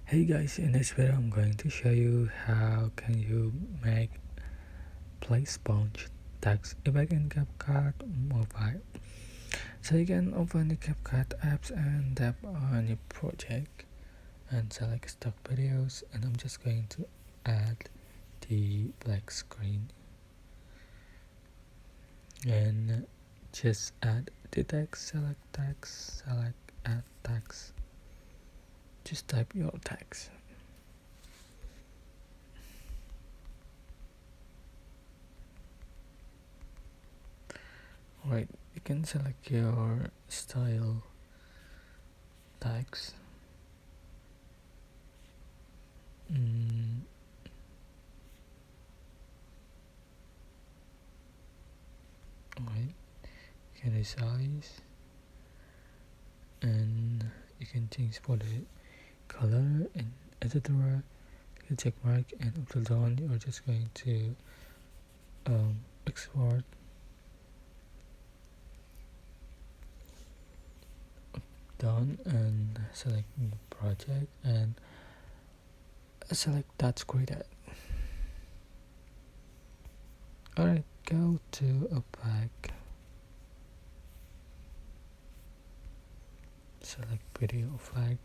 Hey guys, in this video I'm going to show you how can you make play sponge text effect in CapCut mobile. So you can open the CapCut apps and tap on your project and select stock videos, and I'm just going to add the black screen and just add the text, select add text, just type your text. Right, you can select your style text. Right, you can resize and you can change for the color and etc. You check mark and up to down you're just going to export down and select new project and select that's created. Alright, go to opaque, select video flag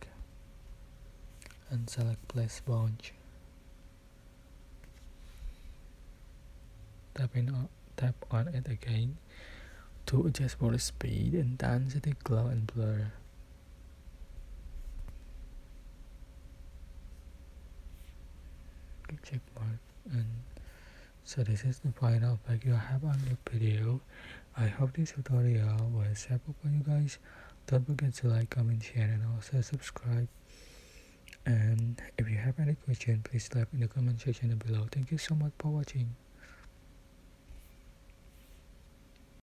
and select place sponge. Tap on it again to adjust for the speed, intensity, glow and blur. Click check mark, and so this is the final effect you have on your video. I hope this tutorial was helpful for you guys. Don't forget to like, comment, share and also subscribe. And if you have any question, please leave in the comment section below. Thank you so much for watching.